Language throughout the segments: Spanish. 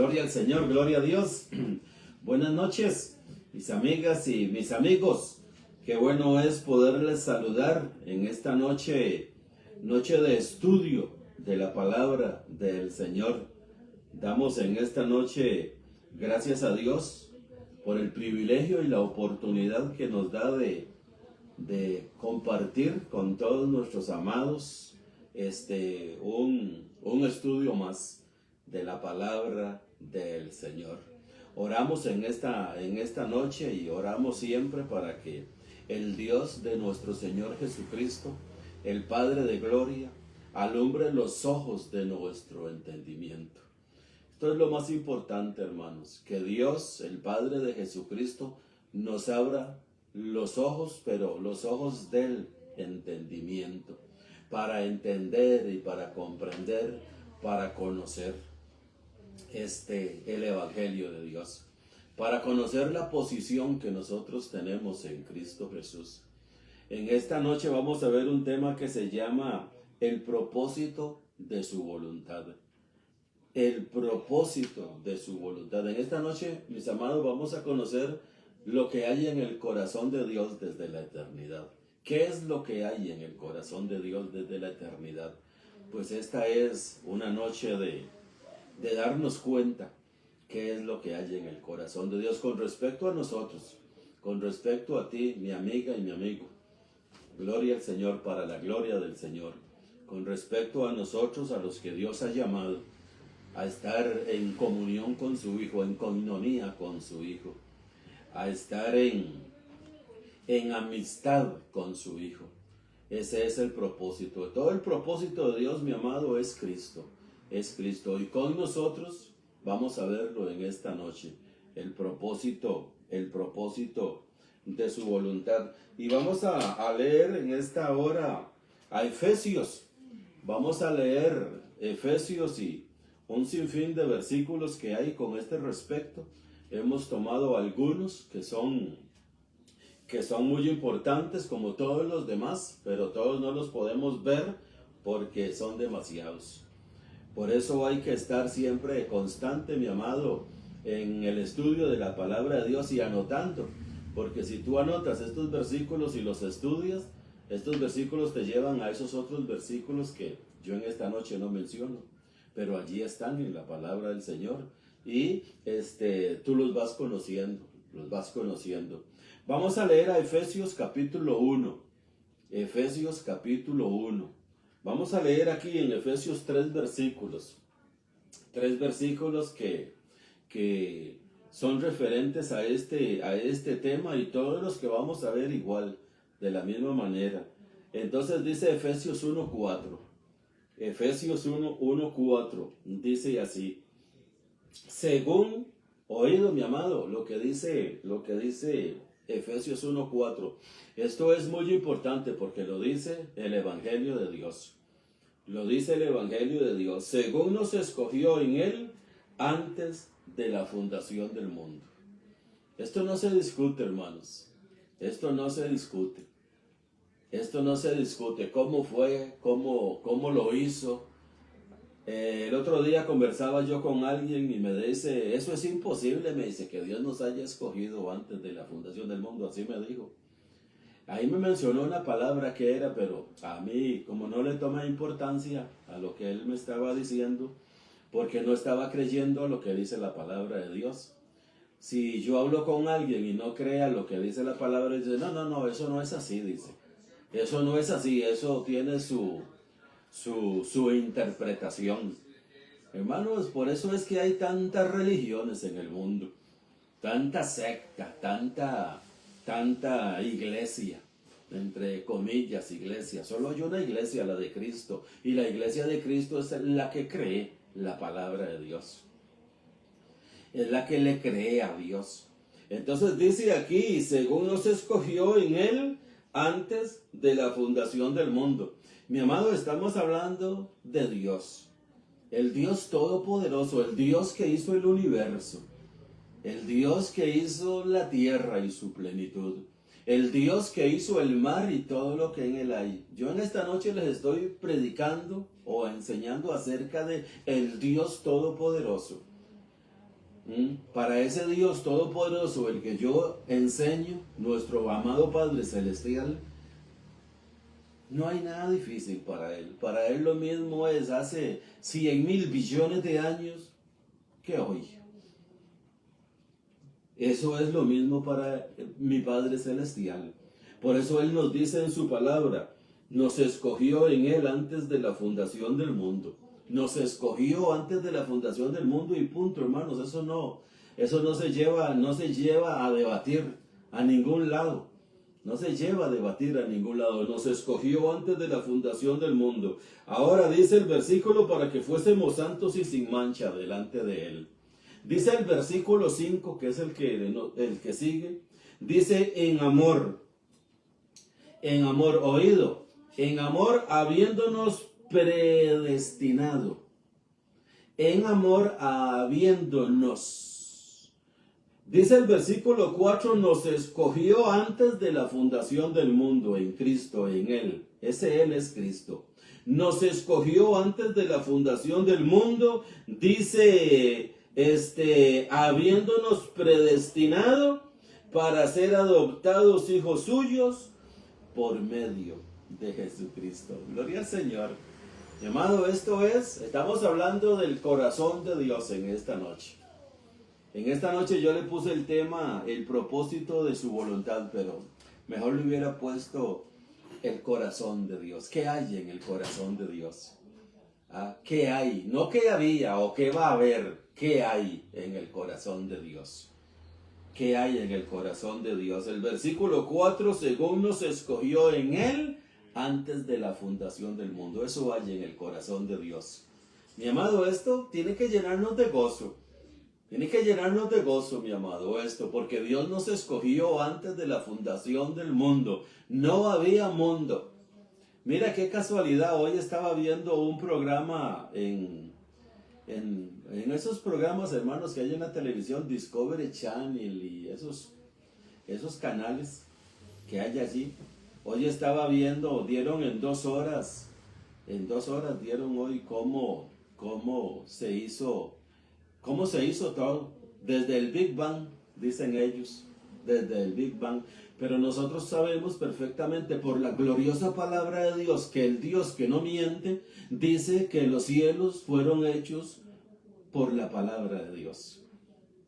Gloria al Señor, gloria a Dios. Buenas noches, mis amigas y mis amigos. Qué bueno es poderles saludar en esta noche de estudio de la palabra del Señor. Damos en esta noche gracias a Dios por el privilegio y la oportunidad que nos da de compartir con todos nuestros amados un estudio más de la palabra del Señor. Oramos en esta noche y oramos siempre para que el Dios de nuestro Señor Jesucristo, el Padre de gloria, alumbre los ojos de nuestro entendimiento. Esto es lo más importante, hermanos, que Dios, el Padre de Jesucristo, nos abra los ojos, pero los ojos del entendimiento, para entender y para comprender, para conocer el Evangelio de Dios, para conocer la posición que nosotros tenemos en Cristo Jesús. En esta noche vamos a ver un tema que se llama el propósito de su voluntad. El propósito de su voluntad. En esta noche, mis amados, vamos a conocer lo que hay en el corazón de Dios desde la eternidad. ¿Qué es lo que hay en el corazón de Dios desde la eternidad? Pues esta es una noche de darnos cuenta qué es lo que hay en el corazón de Dios con respecto a nosotros, con respecto a ti, mi amiga y mi amigo. Gloria al Señor, para la gloria del Señor. Con respecto a nosotros, a los que Dios ha llamado a estar en comunión con su Hijo, en coinonía con su Hijo, a estar en amistad con su Hijo. Ese es el propósito. Todo el propósito de Dios, mi amado, es Cristo. Es Cristo. Y con nosotros vamos a verlo en esta noche. El propósito de su voluntad. Y vamos a leer en esta hora a Efesios. Vamos a leer Efesios y un sinfín de versículos que hay con este respecto. Hemos tomado algunos que son muy importantes como todos los demás, pero todos no los podemos ver porque son demasiados. Por eso hay que estar siempre constante, mi amado, en el estudio de la palabra de Dios y anotando, porque si tú anotas estos versículos y los estudias, estos versículos te llevan a esos otros versículos que yo en esta noche no menciono, pero allí están en la palabra del Señor y tú los vas conociendo, Vamos a leer a Efesios capítulo 1, Efesios capítulo 1. Vamos a leer aquí en Efesios tres versículos que son referentes a este tema y todos los que vamos a ver igual, de la misma manera. Entonces dice Efesios 1:4. Efesios 1:4 dice así: según, oído mi amado, lo que dice Efesios 1:4. Esto es muy importante porque lo dice el Evangelio de Dios. Lo dice el Evangelio de Dios. Según nos escogió en Él antes de la fundación del mundo. Esto no se discute, hermanos. Esto no se discute. ¿Cómo fue? ¿Cómo lo hizo? El otro día conversaba yo con alguien y me dice, eso es imposible, me dice, que Dios nos haya escogido antes de la fundación del mundo, así me dijo. Ahí me mencionó una palabra que era, pero a mí, como no le tomé importancia a lo que él me estaba diciendo, porque no estaba creyendo lo que dice la palabra de Dios. Si yo hablo con alguien y no crea lo que dice la palabra, dice, no, eso no es así, dice. Eso no es así, eso tiene su interpretación. Hermanos, por eso es que hay tantas religiones en el mundo, tanta secta, tanta iglesia, entre comillas iglesia. Solo hay una iglesia, la de Cristo, y la iglesia de Cristo es la que cree la palabra de Dios, es la que le cree a Dios. Entonces dice aquí, según nos escogió en Él antes de la fundación del mundo. Mi amado, estamos hablando de Dios, el Dios todopoderoso, el Dios que hizo el universo, el Dios que hizo la tierra y su plenitud, el Dios que hizo el mar y todo lo que en él hay. Yo en esta noche les estoy predicando o enseñando acerca de el Dios todopoderoso, Para ese Dios todopoderoso, el que yo enseño, nuestro amado Padre Celestial, no hay nada difícil para Él. Para Él lo mismo es hace 100,000 billones de años que hoy. Eso es lo mismo para mi Padre Celestial. Por eso Él nos dice en su palabra, nos escogió en Él antes de la fundación del mundo. Nos escogió antes de la fundación del mundo y punto, hermanos. Eso no se lleva a debatir a ningún lado. No se lleva a debatir a ningún lado. Nos escogió antes de la fundación del mundo. Ahora dice el versículo para que fuésemos santos y sin mancha delante de Él. Dice el versículo 5, que es el que sigue. Dice en amor, oído, en amor habiéndonos predestinado, en amor habiéndonos. Dice el versículo 4, nos escogió antes de la fundación del mundo en Cristo, en Él. Ese Él es Cristo. Nos escogió antes de la fundación del mundo, dice, habiéndonos predestinado para ser adoptados hijos suyos por medio de Jesucristo. Gloria al Señor. Mi amado, estamos hablando del corazón de Dios en esta noche. En esta noche yo le puse el tema, el propósito de su voluntad, pero mejor le hubiera puesto el corazón de Dios. ¿Qué hay en el corazón de Dios? ¿Qué hay? No qué había o qué va a haber. ¿Qué hay en el corazón de Dios? ¿Qué hay en el corazón de Dios? El versículo 4, según nos escogió en Él antes de la fundación del mundo. Eso hay en el corazón de Dios. Mi amado, esto tiene que llenarnos de gozo. Tiene que llenarnos de gozo, mi amado, porque Dios nos escogió antes de la fundación del mundo. No había mundo. Mira qué casualidad, hoy estaba viendo un programa en esos programas, hermanos, que hay en la televisión, Discovery Channel y esos canales que hay allí. Hoy estaba viendo, dieron en 2 horas dieron hoy cómo se hizo todo, desde el Big Bang, dicen ellos, desde el Big Bang. Pero nosotros sabemos perfectamente por la gloriosa palabra de Dios, que el Dios que no miente, dice que los cielos fueron hechos por la palabra de Dios.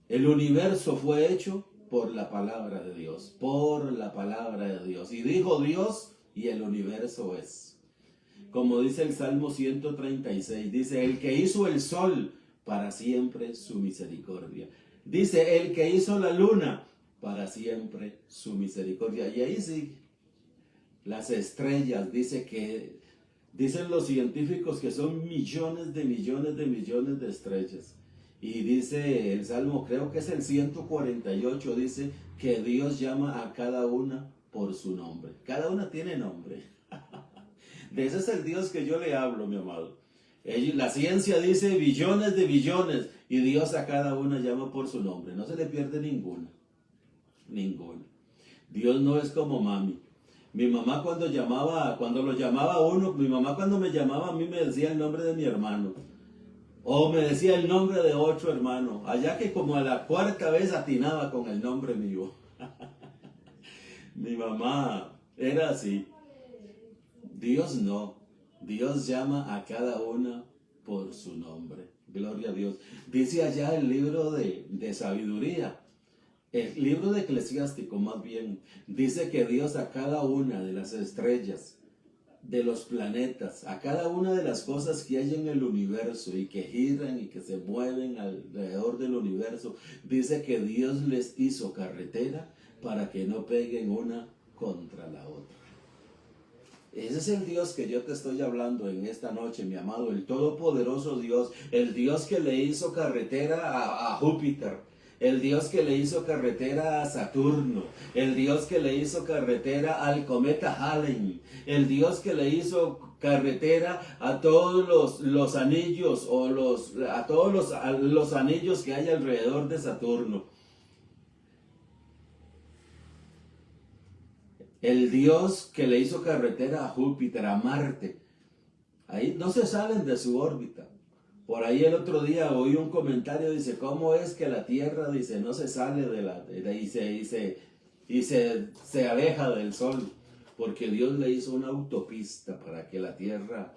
El universo fue hecho por la palabra de Dios, por la palabra de Dios. Y dijo Dios, y el universo es. Como dice el Salmo 136, dice, el que hizo el sol, para siempre su misericordia. Dice, el que hizo la luna, para siempre su misericordia. Y ahí sí, las estrellas, dicen los científicos que son millones de estrellas. Y dice el Salmo, creo que es el 148, dice que Dios llama a cada una por su nombre. Cada una tiene nombre. De ese es el Dios que yo le hablo, mi amado. La ciencia dice billones de billones y Dios a cada una llama por su nombre. No se le pierde ninguna. Dios no es como mami. Mi mamá cuando lo llamaba a uno, mi mamá cuando me llamaba a mí me decía el nombre de mi hermano. O me decía el nombre de otro hermano. Allá que como a la 4ª vez atinaba con el nombre mío. Mi mamá era así. Dios no. Dios llama a cada una por su nombre. Gloria a Dios. Dice allá el libro de sabiduría. El libro de Eclesiástico más bien. Dice que Dios a cada una de las estrellas, de los planetas, a cada una de las cosas que hay en el universo y que giran y que se mueven alrededor del universo, dice que Dios les hizo carretera para que no peguen una contra la otra. Ese es el Dios que yo te estoy hablando en esta noche, mi amado, el todopoderoso Dios, el Dios que le hizo carretera a Júpiter, el Dios que le hizo carretera a Saturno, el Dios que le hizo carretera al cometa Halley, el Dios que le hizo carretera a todos los anillos a todos los anillos que hay alrededor de Saturno. El Dios que le hizo carretera a Júpiter, a Marte. Ahí no se salen de su órbita. Por ahí el otro día oí un comentario, dice, ¿cómo es que la Tierra, dice, no se sale se aleja del Sol? Porque Dios le hizo una autopista para que la Tierra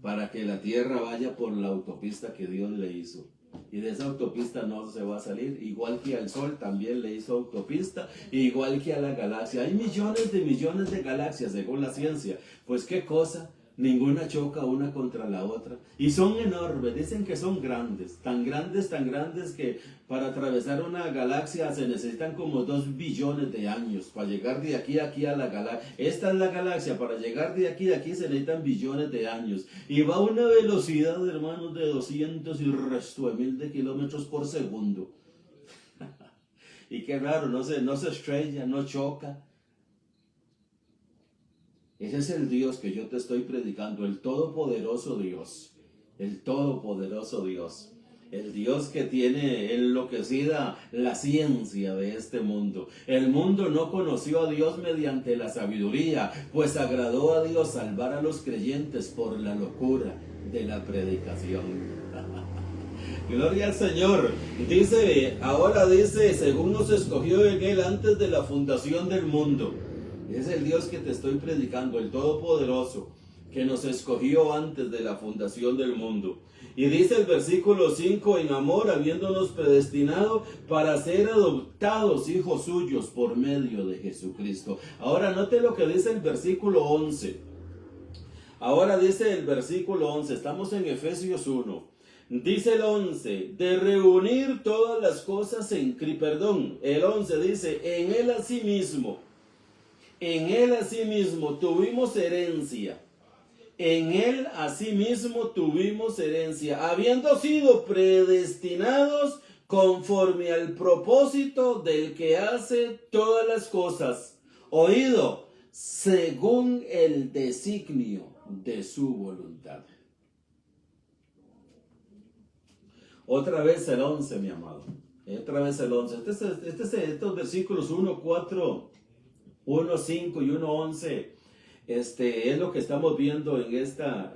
vaya por la autopista que Dios le hizo. Y de esa autopista no se va a salir. Igual que al Sol también le hizo autopista, igual que a la galaxia. Hay millones de galaxias según la ciencia. Pues qué cosa, ninguna choca una contra la otra. Y son enormes, dicen que son grandes, tan grandes que para atravesar una galaxia se necesitan como 2 billones de años para llegar de aquí a aquí a la galaxia. Esta es la galaxia, para llegar de aquí a aquí se necesitan billones de años. Y va a una velocidad, hermanos, de 200 y resto de mil de kilómetros por segundo. Y qué raro, no se estrella, no choca. Ese es el Dios que yo te estoy predicando, el todopoderoso Dios, el todopoderoso Dios, el Dios que tiene enloquecida la ciencia de este mundo. El mundo no conoció a Dios mediante la sabiduría, pues agradó a Dios salvar a los creyentes por la locura de la predicación. Gloria al Señor. Ahora dice, según nos escogió en Él antes de la fundación del mundo. Es el Dios que te estoy predicando, el Todopoderoso, que nos escogió antes de la fundación del mundo. Y dice el versículo 5, en amor, habiéndonos predestinado para ser adoptados hijos suyos por medio de Jesucristo. Ahora note lo que dice el versículo 11. Ahora dice el versículo 11, estamos en Efesios 1. Dice el 11, de reunir todas las cosas el 11 dice, en él asimismo tuvimos herencia. En él asimismo tuvimos herencia, habiendo sido predestinados conforme al propósito del que hace todas las cosas. Oído, según el designio de su voluntad. Otra vez el 11, mi amado. Otra vez el 11. Estos versículos 1, 4, 1, 5 y 1, 11. Es lo que estamos viendo en esta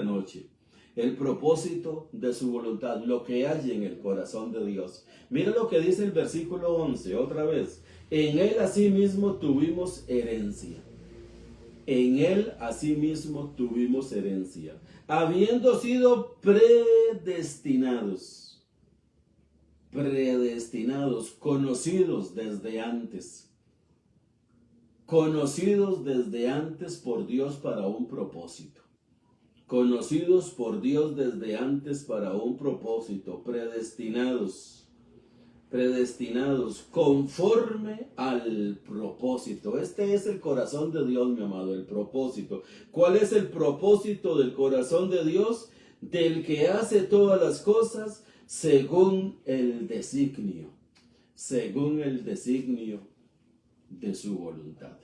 noche. El propósito de su voluntad, lo que hay en el corazón de Dios. Mira lo que dice el versículo 11, otra vez. En él asimismo tuvimos herencia. En él asimismo tuvimos herencia, habiendo sido predestinados, conocidos desde antes por Dios para un propósito. Conocidos por Dios desde antes para un propósito, predestinados conforme al propósito. Este es el corazón de Dios, mi amado, el propósito. ¿Cuál es el propósito del corazón de Dios? Del que hace todas las cosas según el designio de su voluntad.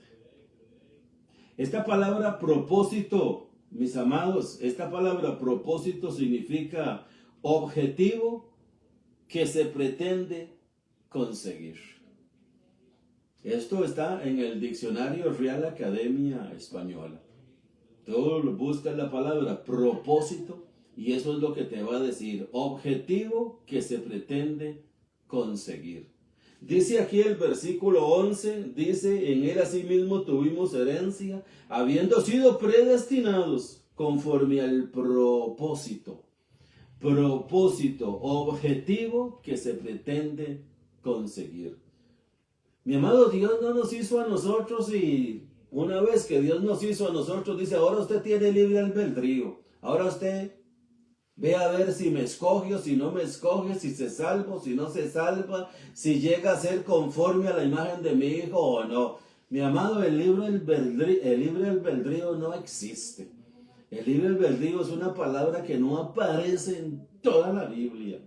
Esta palabra propósito, mis amados, esta palabra propósito significa objetivo que se pretende conseguir. Esto está en el diccionario Real Academia Española. Tú buscas la palabra propósito y eso es lo que te va a decir, objetivo que se pretende conseguir. Dice aquí el versículo 11, dice, en él asimismo tuvimos herencia, habiendo sido predestinados conforme al propósito, objetivo que se pretende conseguir. Mi amado, Dios no nos hizo a nosotros y una vez que Dios nos hizo a nosotros, dice, ahora usted tiene libre albedrío. Ahora usted ve a ver si me escoge o si no me escoge, si se salva, si no se salva, si llega a ser conforme a la imagen de mi hijo o no. Mi amado, el libre albedrío no existe. El libre albedrío es una palabra que no aparece en toda la Biblia.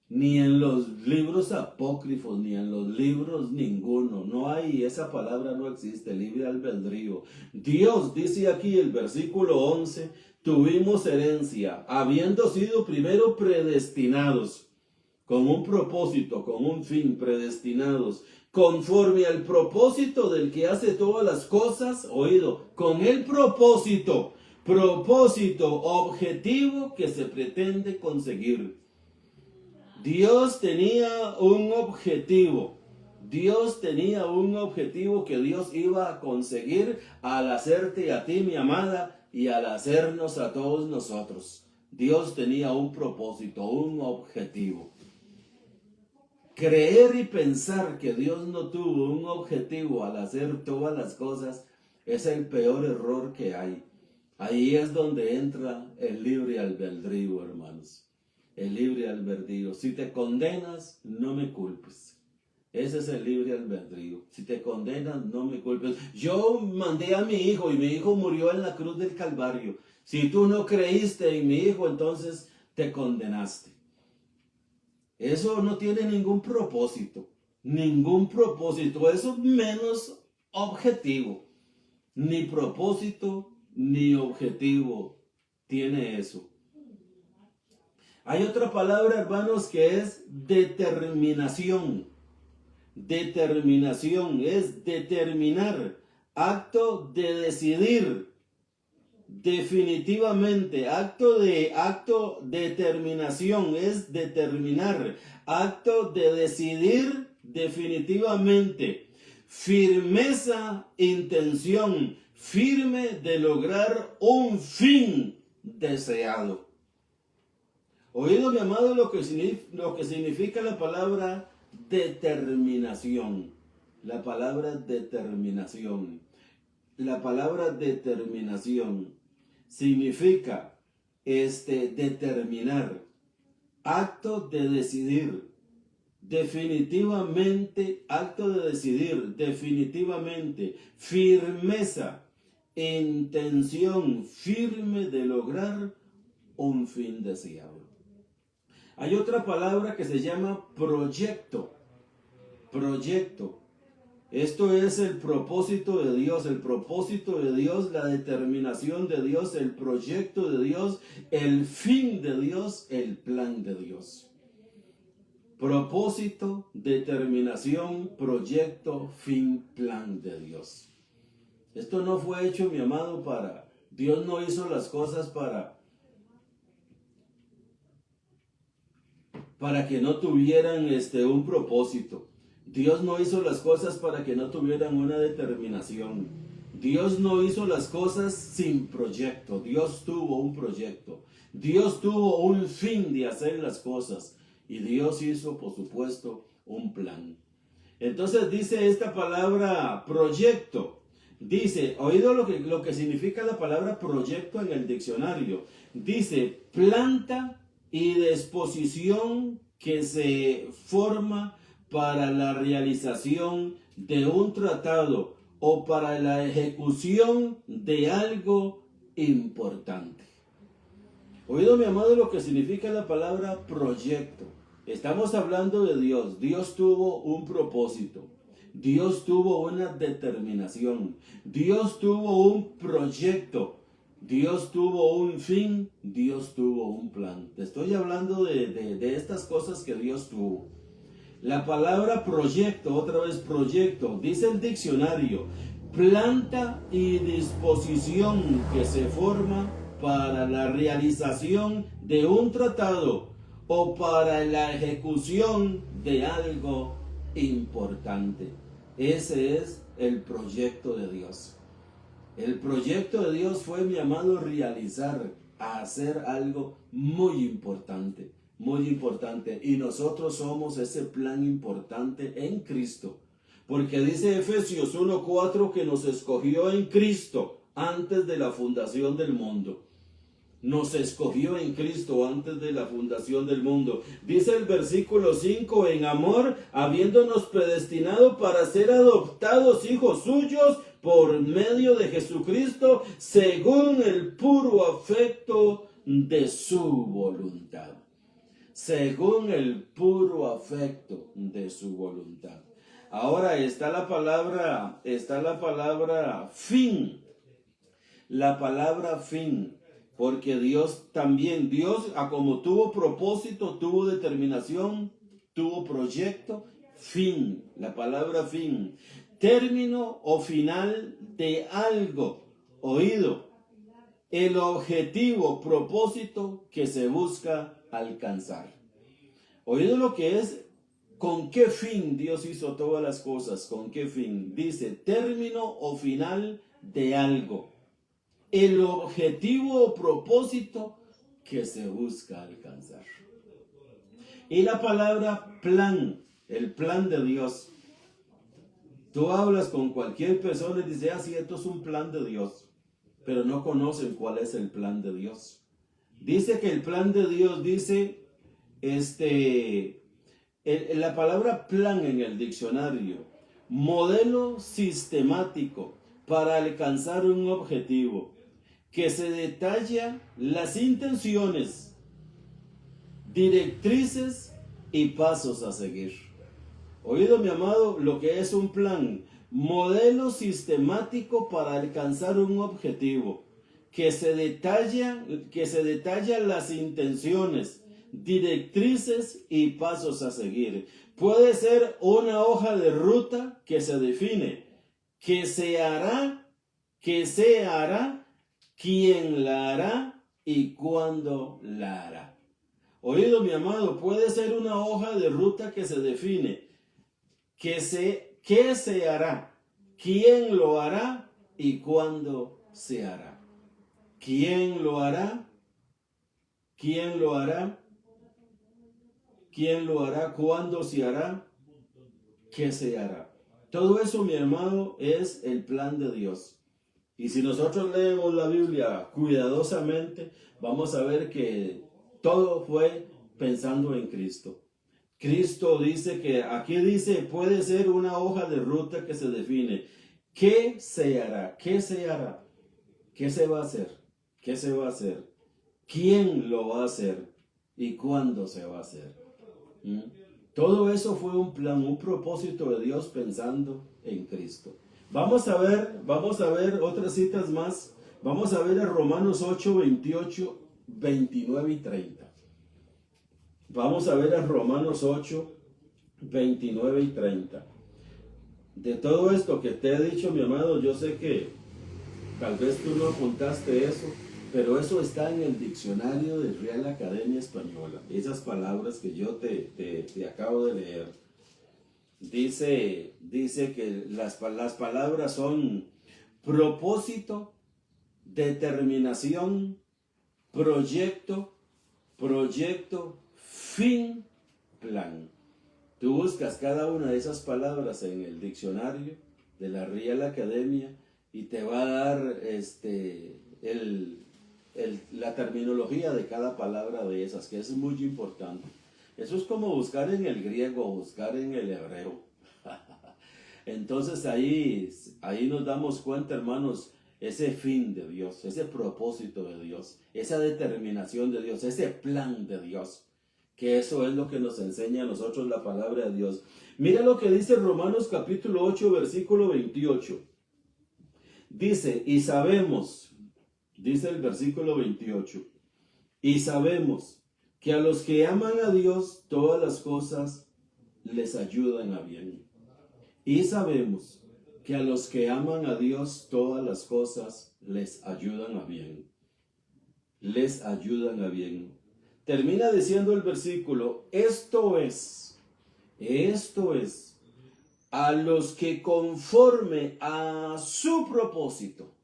Ni en los libros apócrifos, ni en los libros ninguno. No hay, esa palabra no existe, libre albedrío. Dios dice aquí el versículo 11, tuvimos herencia, habiendo sido primero predestinados, con un propósito, con un fin, predestinados, conforme al propósito del que hace todas las cosas, oído, con el propósito, propósito, objetivo que se pretende conseguir. Dios tenía un objetivo. Dios tenía un objetivo que Dios iba a conseguir al hacerte a ti, mi amada, y al hacernos a todos nosotros. Dios tenía un propósito, un objetivo. Creer y pensar que Dios no tuvo un objetivo al hacer todas las cosas es el peor error que hay. Ahí es donde entra el libre albedrío, hermanos. El libre albedrío. Si te condenas, no me culpes. Ese es el libre albedrío. Si te condenas, no me culpes. Yo mandé a mi hijo y mi hijo murió en la cruz del Calvario. Si tú no creíste en mi hijo, entonces te condenaste. Eso no tiene ningún propósito. Ningún propósito. Eso menos objetivo. Ni propósito ni objetivo tiene eso. Hay otra palabra, hermanos, que es determinación. Determinación es determinar, acto de decidir, definitivamente, determinación es determinar, acto de decidir definitivamente, firmeza, intención, firme de lograr un fin deseado. Oído, mi amado, lo que significa la palabra determinación. La palabra determinación. La palabra determinación significa determinar, acto de decidir, definitivamente, acto de decidir, definitivamente, firmeza, intención firme de lograr un fin deseado. Hay otra palabra que se llama proyecto. Proyecto. Esto es el propósito de Dios, la determinación de Dios, el proyecto de Dios, el fin de Dios, el plan de Dios. Propósito, determinación, proyecto, fin, plan de Dios. Esto no fue hecho, mi amado, Dios no hizo las cosas para que no tuvieran un propósito. Dios no hizo las cosas para que no tuvieran una determinación. Dios no hizo las cosas sin proyecto. Dios tuvo un proyecto. Dios tuvo un fin de hacer las cosas. Y Dios hizo, por supuesto, un plan. Entonces dice esta palabra proyecto. Dice, oído lo que significa la palabra proyecto en el diccionario. Dice, planta y disposición que se forma para la realización de un tratado o para la ejecución de algo importante. Oído, mi amado, lo que significa la palabra proyecto. Estamos hablando de Dios. Dios tuvo un propósito. Dios tuvo una determinación. Dios tuvo un proyecto. Dios tuvo un fin. Dios tuvo un plan. Te estoy hablando de estas cosas que Dios tuvo. La palabra proyecto, otra vez proyecto, dice el diccionario, planta y disposición que se forma para la realización de un tratado o para la ejecución de algo importante. Ese es el proyecto de Dios. El proyecto de Dios fue, mi amado, hacer algo muy importante. Muy importante, y nosotros somos ese plan importante en Cristo, porque dice Efesios 1:4 que nos escogió en Cristo antes de la fundación del mundo. Nos escogió en Cristo antes de la fundación del mundo. Dice el versículo 5, en amor, habiéndonos predestinado para ser adoptados hijos suyos por medio de Jesucristo, según el puro afecto de su voluntad. Según el puro afecto de su voluntad. Ahora está la palabra fin. La palabra fin. Porque Dios, como tuvo propósito, tuvo determinación, tuvo proyecto, fin. La palabra fin. Término o final de algo. Oído. el objetivo, propósito que se busca alcanzar. Oído lo que es, con qué fin Dios hizo todas las cosas, con qué fin. Dice, término o final de algo. El objetivo o propósito que se busca alcanzar. Y la palabra plan, el plan de Dios. Tú hablas con cualquier persona y dices, sí, esto es un plan de Dios, pero no conocen cuál es el plan de Dios. Dice que el plan de Dios, dice, la palabra plan en el diccionario, modelo sistemático para alcanzar un objetivo, que se detalla las intenciones, directrices y pasos a seguir. Oído, mi amado, lo que es un plan, modelo sistemático para alcanzar un objetivo, que se detalla las intenciones, directrices y pasos a seguir. Puede ser una hoja de ruta que se define, que se hará, quién la hará y cuándo la hará. Oído, mi amado, puede ser una hoja de ruta que se define, qué se hará, quién lo hará y cuándo se hará. ¿Quién lo hará? ¿Quién lo hará? ¿Quién lo hará? ¿Cuándo se hará? ¿Qué se hará? Todo eso, mi hermano, es el plan de Dios. Y si nosotros leemos la Biblia cuidadosamente, vamos a ver que todo fue pensando en Cristo. Cristo dice que, aquí dice, puede ser una hoja de ruta que se define. ¿Qué se hará? ¿Qué se hará? ¿Qué se va a hacer? ¿Qué se va a hacer? ¿Quién lo va a hacer? ¿Y cuándo se va a hacer? Todo eso fue un plan, un propósito de Dios pensando en Cristo. Vamos a ver otras citas más. Vamos a ver a Romanos 8, 28, 29 y 30. Vamos a ver a Romanos 8, 29 y 30. De todo esto que te he dicho, mi amado, yo sé que tal vez tú no apuntaste eso, pero eso está en el diccionario de Real Academia Española. Esas palabras que yo te acabo de leer. Dice que las palabras son propósito, determinación, proyecto, fin, plan. Tú buscas cada una de esas palabras en el diccionario de la Real Academia y te va a dar la terminología de cada palabra de esas, que es muy importante. Eso es como buscar en el griego o buscar en el hebreo. Entonces ahí nos damos cuenta, hermanos, ese fin de Dios, ese propósito de Dios, esa determinación de Dios, ese plan de Dios, que eso es lo que nos enseña a nosotros la palabra de Dios. Mira lo que dice Romanos capítulo 8, versículo 28. Dice, y sabemos, dice el versículo 28, y sabemos que a los que aman a Dios, todas las cosas les ayudan a bien. Y sabemos que a los que aman a Dios, todas las cosas les ayudan a bien. Les ayudan a bien. Termina diciendo el versículo, esto es, a los que conforme a su propósito,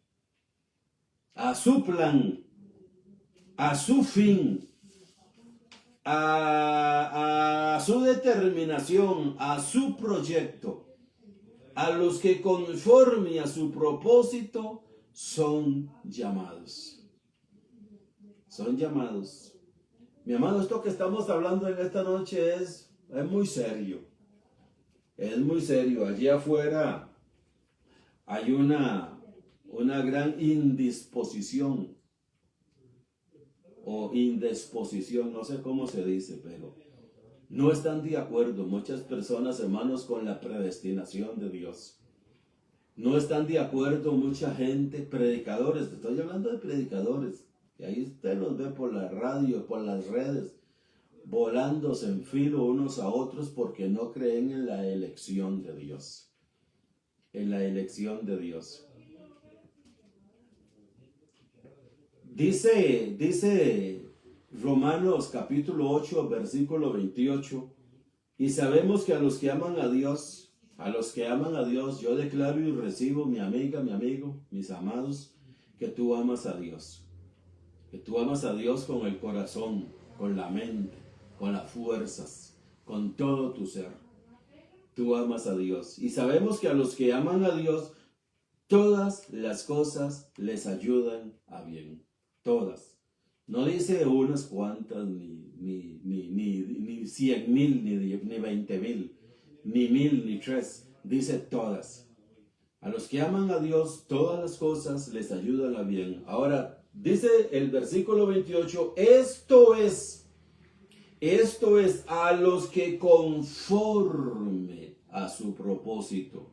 a su plan, a su fin, a su determinación, a su proyecto, a los que conforme a su propósito son llamados. Son llamados. Mi amado, esto que estamos hablando en esta noche es muy serio. Es muy serio. Allí afuera hay una gran indisposición o indisposición, no sé cómo se dice, pero no están de acuerdo muchas personas, hermanos, con la predestinación de Dios. No están de acuerdo mucha gente, predicadores, te estoy hablando de predicadores, y ahí usted los ve por la radio, por las redes, volándose en filo unos a otros porque no creen en la elección de Dios. En la elección de Dios. Dice Romanos capítulo 8, versículo 28, y sabemos que a los que aman a Dios, yo declaro y recibo, mi amiga, mi amigo, mis amados, que tú amas a Dios. Que tú amas a Dios con el corazón, con la mente, con las fuerzas, con todo tu ser. Tú amas a Dios. Y sabemos que a los que aman a Dios, todas las cosas les ayudan a bien. Todas. No dice unas cuantas, ni 100,000, ni 20,000, ni 1,000, ni 3. Dice todas. A los que aman a Dios, todas las cosas les ayudan a bien. Ahora, dice el versículo 28, esto es a los que conforme a su propósito,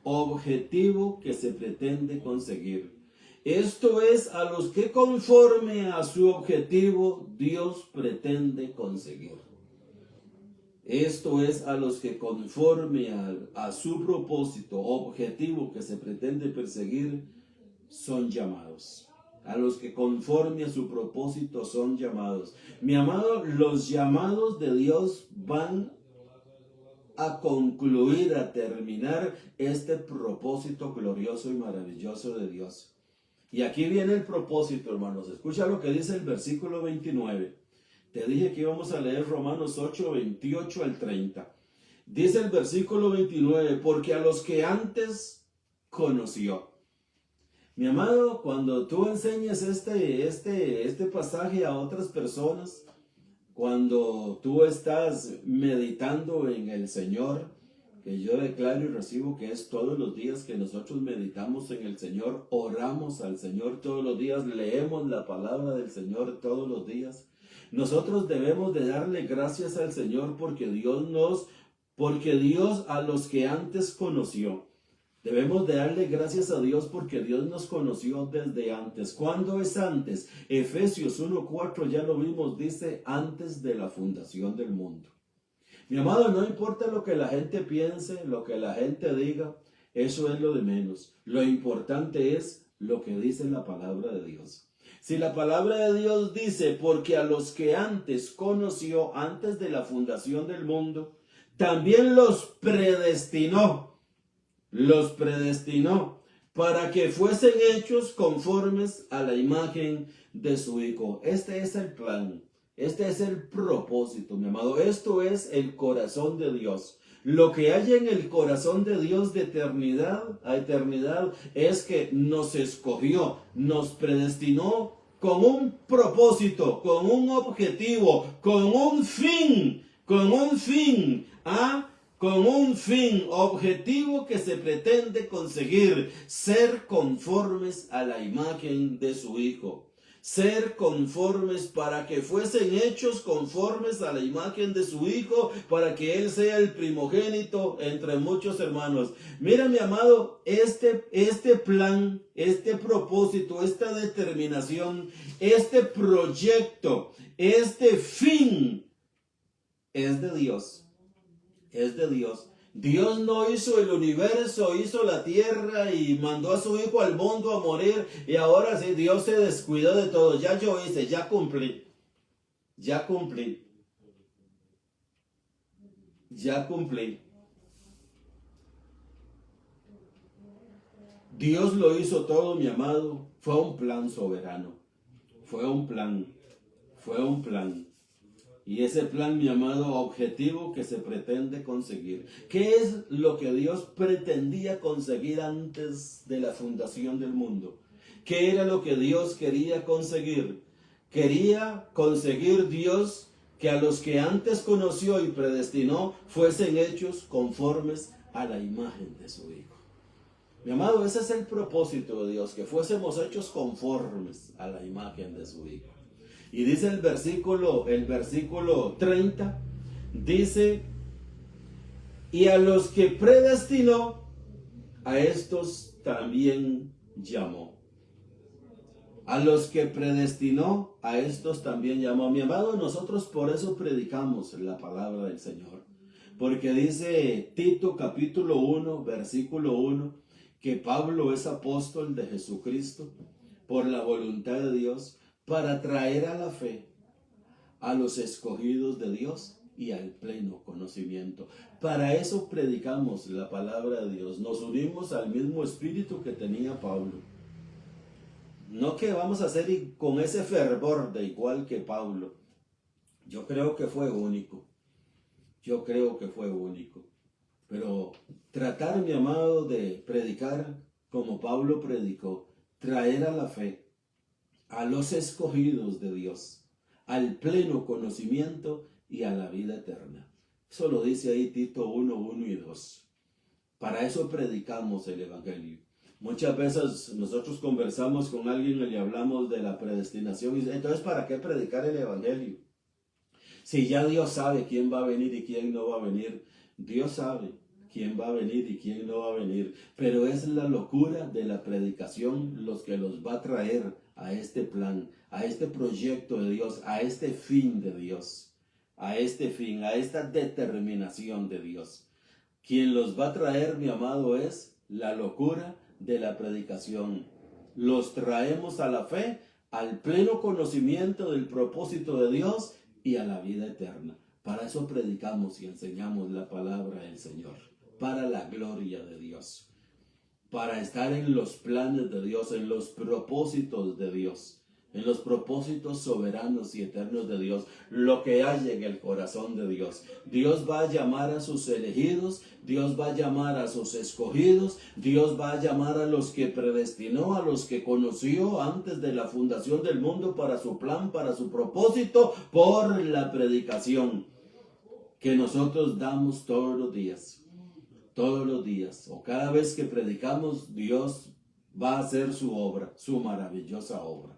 objetivo que se pretende conseguir. Esto es a los que conforme a su objetivo Dios pretende conseguir. Esto es a los que conforme a su propósito, objetivo que se pretende perseguir, son llamados. A los que conforme a su propósito son llamados. Mi amado, los llamados de Dios van a concluir, a terminar este propósito glorioso y maravilloso de Dios. Y aquí viene el propósito, hermanos. Escucha lo que dice el versículo 29. Te dije que íbamos a leer Romanos 8, 28 al 30. Dice el versículo 29, porque a los que antes conoció. Mi amado, cuando tú enseñes este pasaje a otras personas, cuando tú estás meditando en el Señor, que yo declaro y recibo que es todos los días que nosotros meditamos en el Señor, oramos al Señor todos los días, leemos la palabra del Señor todos los días. Nosotros debemos de darle gracias al Señor porque Dios a los que antes conoció. Debemos de darle gracias a Dios porque Dios nos conoció desde antes. ¿Cuándo es antes? Efesios 1:4 ya lo vimos, dice antes de la fundación del mundo. Mi amado, no importa lo que la gente piense, lo que la gente diga, eso es lo de menos. Lo importante es lo que dice la palabra de Dios. Si la palabra de Dios dice, porque a los que antes conoció, antes de la fundación del mundo, también los predestinó para que fuesen hechos conformes a la imagen de su Hijo. Este es el plan. Este es el propósito, mi amado. Esto es el corazón de Dios. Lo que hay en el corazón de Dios de eternidad a eternidad es que nos escogió, nos predestinó con un propósito, con un objetivo, con un fin, objetivo que se pretende conseguir, ser conformes a la imagen de su Hijo. Ser conformes para que fuesen hechos conformes a la imagen de su Hijo, para que Él sea el primogénito entre muchos hermanos. Mira, mi amado, este plan, este propósito, esta determinación, este proyecto, este fin, es de Dios. Es de Dios. Dios no hizo el universo, hizo la tierra y mandó a su Hijo al mundo a morir. Y ahora sí, Dios se descuidó de todo. Ya yo hice, ya cumplí. Dios lo hizo todo, mi amado. Fue un plan soberano. Fue un plan. Y ese plan, mi amado, objetivo que se pretende conseguir. ¿Qué es lo que Dios pretendía conseguir antes de la fundación del mundo? ¿Qué era lo que Dios quería conseguir? Quería conseguir Dios que a los que antes conoció y predestinó fuesen hechos conformes a la imagen de su Hijo. Mi amado, ese es el propósito de Dios, que fuésemos hechos conformes a la imagen de su Hijo. Y dice el versículo 30, dice, y a los que predestinó, a estos también llamó. A los que predestinó, a estos también llamó. Mi amado, nosotros por eso predicamos la palabra del Señor. Porque dice Tito capítulo 1, versículo 1, que Pablo es apóstol de Jesucristo. por la voluntad de Dios para traer a la fe a los escogidos de Dios y al pleno conocimiento. Para eso predicamos la palabra de Dios. Nos unimos al mismo espíritu que tenía Pablo. No que vamos a hacer con ese fervor de igual que Pablo. Yo creo que fue único. Pero tratar, mi amado, de predicar como Pablo predicó, traer a la fe a los escogidos de Dios, al pleno conocimiento y a la vida eterna. Eso lo dice ahí Tito 1, 1 y 2. Para eso predicamos el Evangelio. Muchas veces nosotros conversamos con alguien y le hablamos de la predestinación. Y dice, entonces, ¿para qué predicar el Evangelio? Si ya Dios sabe quién va a venir y quién no va a venir. Dios sabe quién va a venir y quién no va a venir. Pero es la locura de la predicación los que los va a traer a este plan, a este proyecto de Dios, a este fin de Dios, a esta determinación de Dios. Quien los va a traer, mi amado, es la locura de la predicación. Los traemos a la fe, al pleno conocimiento del propósito de Dios y a la vida eterna. Para eso predicamos y enseñamos la palabra del Señor, para la gloria de Dios, para estar en los planes de Dios, en los propósitos de Dios, en los propósitos soberanos y eternos de Dios, lo que hay en el corazón de Dios. Dios va a llamar a sus elegidos, Dios va a llamar a sus escogidos, Dios va a llamar a los que predestinó, a los que conoció antes de la fundación del mundo para su plan, para su propósito, por la predicación que nosotros damos todos los días, o cada vez que predicamos, Dios va a hacer su obra, su maravillosa obra.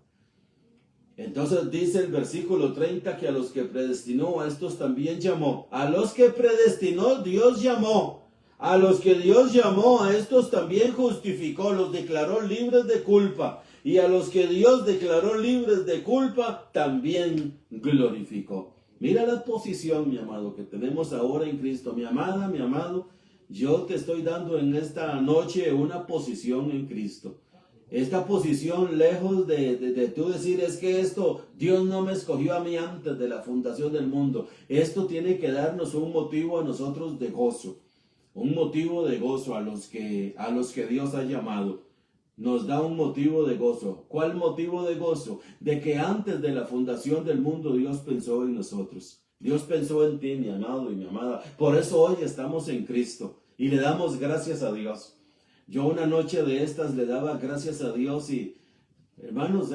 Entonces dice el versículo 30 que a los que predestinó, a estos también llamó. A los que predestinó, Dios llamó. A los que Dios llamó, a estos también justificó, los declaró libres de culpa. Y a los que Dios declaró libres de culpa, también glorificó. Mira la posición, mi amado, que tenemos ahora en Cristo. Mi amada, mi amado, yo te estoy dando en esta noche una posición en Cristo. Esta posición, lejos de tú decir, es que esto, Dios no me escogió a mí antes de la fundación del mundo. Esto tiene que darnos un motivo a nosotros de gozo. Un motivo de gozo a los que Dios ha llamado. Nos da un motivo de gozo. ¿Cuál motivo de gozo? De que antes de la fundación del mundo Dios pensó en nosotros. Dios pensó en ti, mi amado y mi amada. Por eso hoy estamos en Cristo y le damos gracias a Dios. Yo una noche de estas le daba gracias a Dios y, hermanos,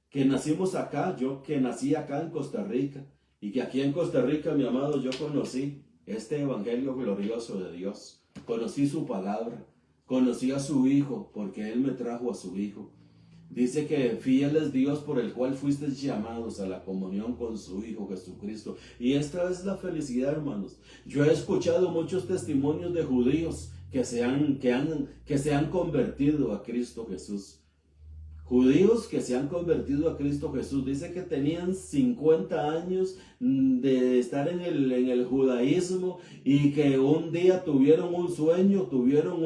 que nacimos acá, yo que nací acá en Costa Rica y que aquí en Costa Rica, mi amado, yo conocí este evangelio glorioso de Dios. Conocí su palabra, conocí a su Hijo porque Él me trajo a su Hijo. Dice que fiel es Dios por el cual fuisteis llamados a la comunión con su Hijo Jesucristo. Y esta es la felicidad, hermanos. Yo he escuchado muchos testimonios de judíos que se han convertido a Cristo Jesús. Judíos que se han convertido a Cristo Jesús. Dice que tenían 50 años de estar en el judaísmo y que un día tuvieron un sueño, tuvieron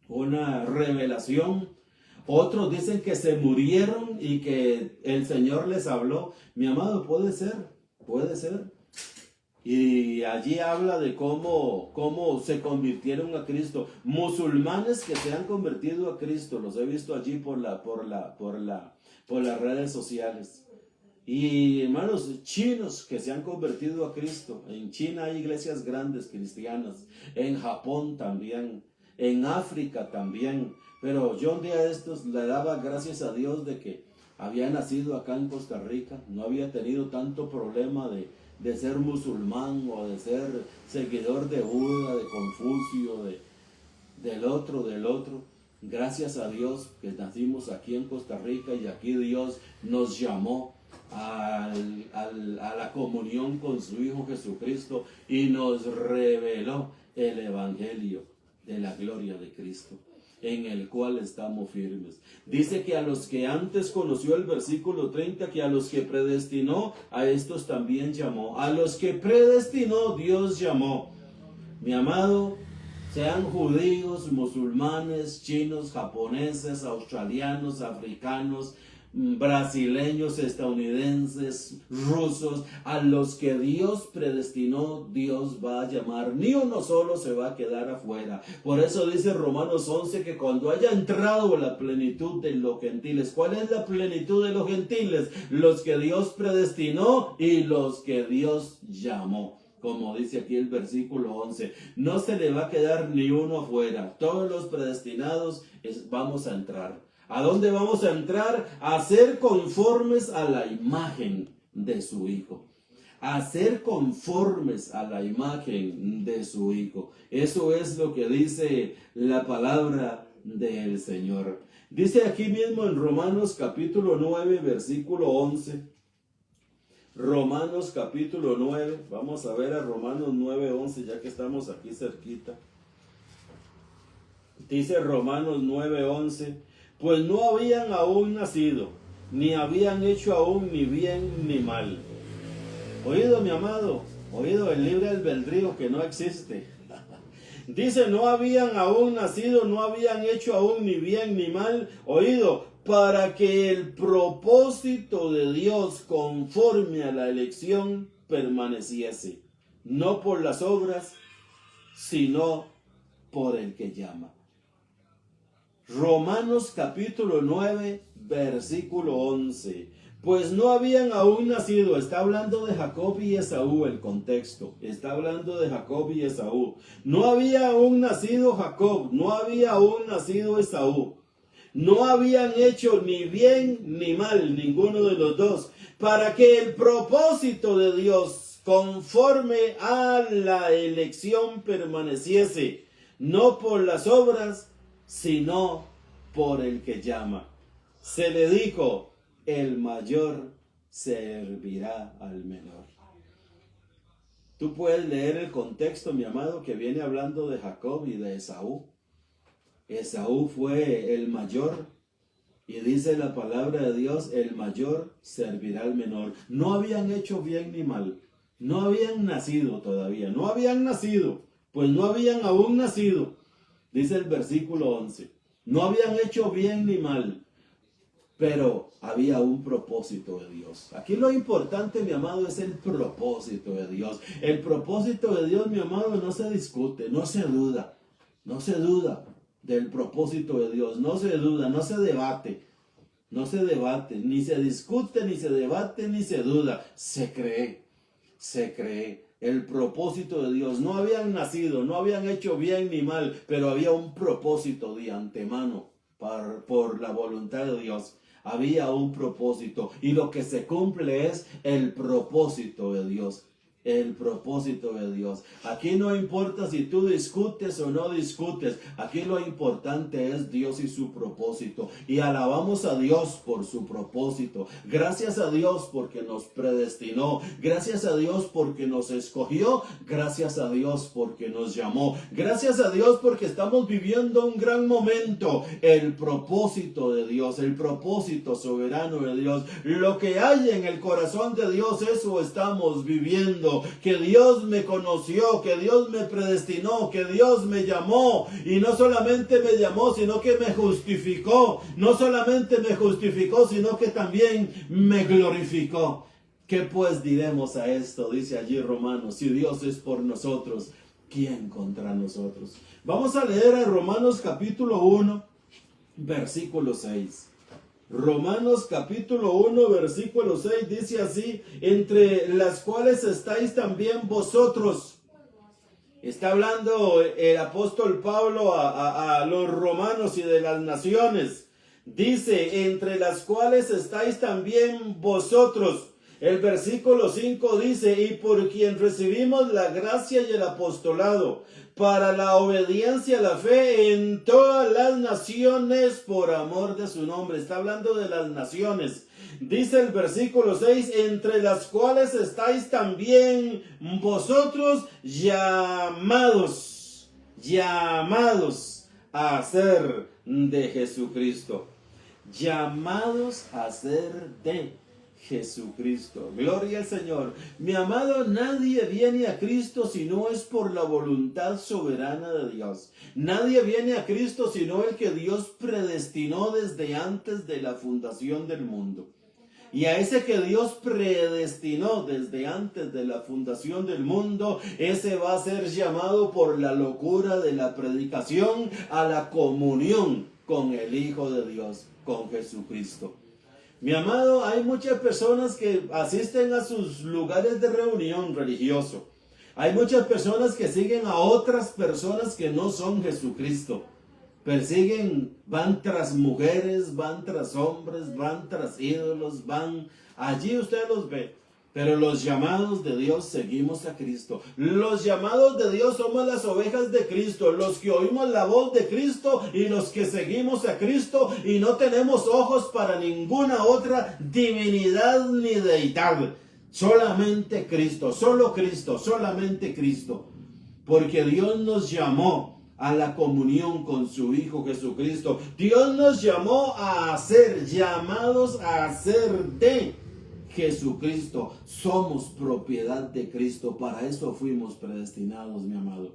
una revelación. Otros dicen que se murieron y que el Señor les habló. Mi amado, puede ser. Y allí habla de cómo se convirtieron a Cristo. Musulmanes que se han convertido a Cristo, los he visto allí por las redes sociales. Y hermanos, chinos que se han convertido a Cristo. En China hay iglesias grandes cristianas. En Japón también. En África también. Pero yo un día de estos le daba gracias a Dios de que había nacido acá en Costa Rica. No había tenido tanto problema de ser musulmán o de ser seguidor de Buda, de Confucio, del otro. Gracias a Dios que nacimos aquí en Costa Rica y aquí Dios nos llamó a la comunión con su Hijo Jesucristo y nos reveló el Evangelio de la gloria de Cristo, en el cual estamos firmes. Dice que a los que antes conoció, el versículo 30, que a los que predestinó, a estos también llamó. A los que predestinó, Dios llamó. Mi amado, sean judíos, musulmanes, chinos, japoneses, australianos, africanos, brasileños, estadounidenses, rusos, a los que Dios predestinó, Dios va a llamar. Ni uno solo se va a quedar afuera. Por eso dice Romanos 11 que cuando haya entrado la plenitud de los gentiles, ¿cuál es la plenitud de los gentiles? Los que Dios predestinó y los que Dios llamó. Como dice aquí el versículo 11, no se le va a quedar ni uno afuera. Todos los predestinados vamos a entrar. ¿A dónde vamos a entrar? A ser conformes a la imagen de su Hijo. A ser conformes a la imagen de su Hijo. Eso es lo que dice la palabra del Señor. Dice aquí mismo en Romanos capítulo 9, versículo 11. Romanos capítulo 9. Vamos a ver a Romanos 9, 11, ya que estamos aquí cerquita. Dice Romanos 9, 11. Pues no habían aún nacido, ni habían hecho aún ni bien ni mal. Oído, mi amado, oído el libre albedrío que no existe. Dice, no habían aún nacido, no habían hecho aún ni bien ni mal. Oído, para que el propósito de Dios conforme a la elección permaneciese, no por las obras, sino por el que llama. Romanos capítulo 9, versículo 11. Pues no habían aún nacido. Está hablando de Jacob y Esaú el contexto. Está hablando de Jacob y Esaú. No había aún nacido Jacob. No había aún nacido Esaú. No habían hecho ni bien ni mal ninguno de los dos. Para que el propósito de Dios conforme a la elección permaneciese. No por las obras, sino por el que llama. Se le dijo, el mayor servirá al menor. Tú puedes leer el contexto, mi amado, que viene hablando de Jacob y de Esaú. Esaú fue el mayor y dice la palabra de Dios, el mayor servirá al menor. No habían hecho bien ni mal. No habían nacido todavía. No habían nacido. Pues no habían aún nacido. Dice el versículo 11, no habían hecho bien ni mal, pero había un propósito de Dios. Aquí lo importante, mi amado, es el propósito de Dios. El propósito de Dios, mi amado, no se discute, no se duda. No se duda del propósito de Dios, no se duda, no se debate. No se debate, ni se discute, ni se debate, ni se duda. Se cree, se cree. El propósito de Dios. No habían nacido, no habían hecho bien ni mal, pero había un propósito de antemano por la voluntad de Dios. Había un propósito y lo que se cumple es el propósito de Dios. El propósito de Dios. Aquí no importa si tú discutes o no discutes. Aquí lo importante es Dios y su propósito. Y alabamos a Dios por su propósito. Gracias a Dios porque nos predestinó. Gracias a Dios porque nos escogió. Gracias a Dios porque nos llamó. Gracias a Dios porque estamos viviendo un gran momento. El propósito de Dios. El propósito soberano de Dios. Lo que hay en el corazón de Dios, eso estamos viviendo. Que Dios me conoció, que Dios me predestinó, que Dios me llamó y no solamente me llamó, sino que me justificó. No solamente me justificó, sino que también me glorificó. ¿Qué pues diremos a esto? Dice allí Romanos, si Dios es por nosotros, ¿quién contra nosotros? Vamos a leer a Romanos capítulo 1, versículo 6. Romanos capítulo 1 versículo 6 dice así, entre las cuales estáis también vosotros. Está hablando el apóstol Pablo a los romanos y de las naciones. Dice, entre las cuales estáis también vosotros. El versículo 5 dice, y por quien recibimos la gracia y el apostolado, para la obediencia a la fe en todas las naciones por amor de su nombre. Está hablando de las naciones. Dice el versículo 6, entre las cuales estáis también vosotros llamados a ser de Jesucristo. Llamados a ser de Jesucristo. Gloria al Señor. Mi amado, nadie viene a Cristo si no es por la voluntad soberana de Dios. Nadie viene a Cristo sino el que Dios predestinó desde antes de la fundación del mundo. Y a ese que Dios predestinó desde antes de la fundación del mundo, ese va a ser llamado por la locura de la predicación a la comunión con el Hijo de Dios, con Jesucristo. Mi amado, hay muchas personas que asisten a sus lugares de reunión religioso. Hay muchas personas que siguen a otras personas que no son Jesucristo. Persiguen, van tras mujeres, van tras hombres, van tras ídolos, van... Allí usted los ve. Pero los llamados de Dios seguimos a Cristo. Los llamados de Dios somos las ovejas de Cristo, los que oímos la voz de Cristo y los que seguimos a Cristo y no tenemos ojos para ninguna otra divinidad ni deidad. Solamente Cristo, solo Cristo, solamente Cristo. Porque Dios nos llamó a la comunión con su Hijo Jesucristo. Dios nos llamó a ser llamados a ser de Jesucristo. Somos propiedad de Cristo. Para eso fuimos predestinados, mi amado.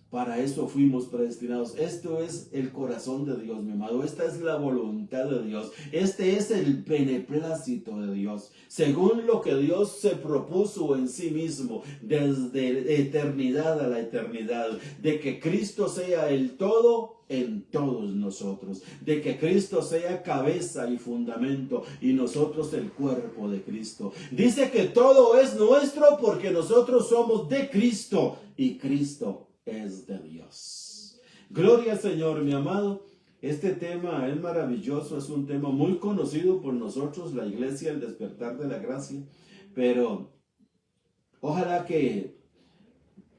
Para eso fuimos predestinados. Esto es el corazón de Dios, mi amado. Esta es la voluntad de Dios. Este es el beneplácito de Dios. Según lo que Dios se propuso en sí mismo, desde eternidad a la eternidad. De que Cristo sea el todo en todos nosotros. De que Cristo sea cabeza y fundamento y nosotros el cuerpo de Cristo. Dice que todo es nuestro porque nosotros somos de Cristo y Cristo es de Dios. Gloria al Señor, mi amado. Este tema es maravilloso, es un tema muy conocido por nosotros, la iglesia, el despertar de la gracia, pero ojalá que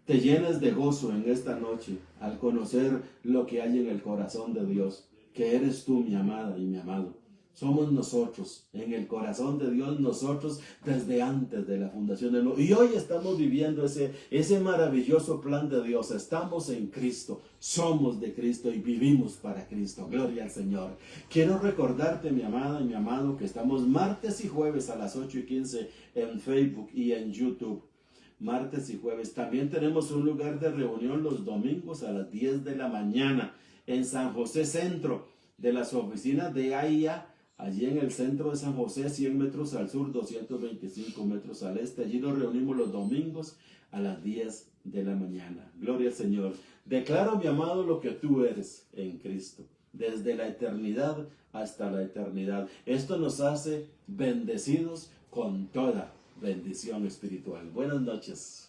te llenes de gozo en esta noche al conocer lo que hay en el corazón de Dios, que eres tú, mi amada y mi amado. Somos nosotros, en el corazón de Dios, nosotros desde antes de la fundación del mundo. Y hoy estamos viviendo ese maravilloso plan de Dios. Estamos en Cristo, somos de Cristo y vivimos para Cristo. Gloria al Señor. Quiero recordarte, mi amada y mi amado, que estamos martes y jueves a las 8:15 en Facebook y en YouTube. Martes y jueves. También tenemos un lugar de reunión los domingos a las 10 de la mañana en San José Centro, de las oficinas de AIA. Allí en el centro de San José, 100 metros al sur, 225 metros al este. Allí nos reunimos los domingos a las 10 de la mañana. Gloria al Señor. Declaro, mi amado, lo que tú eres en Cristo. Desde la eternidad hasta la eternidad. Esto nos hace bendecidos con toda bendición espiritual. Buenas noches.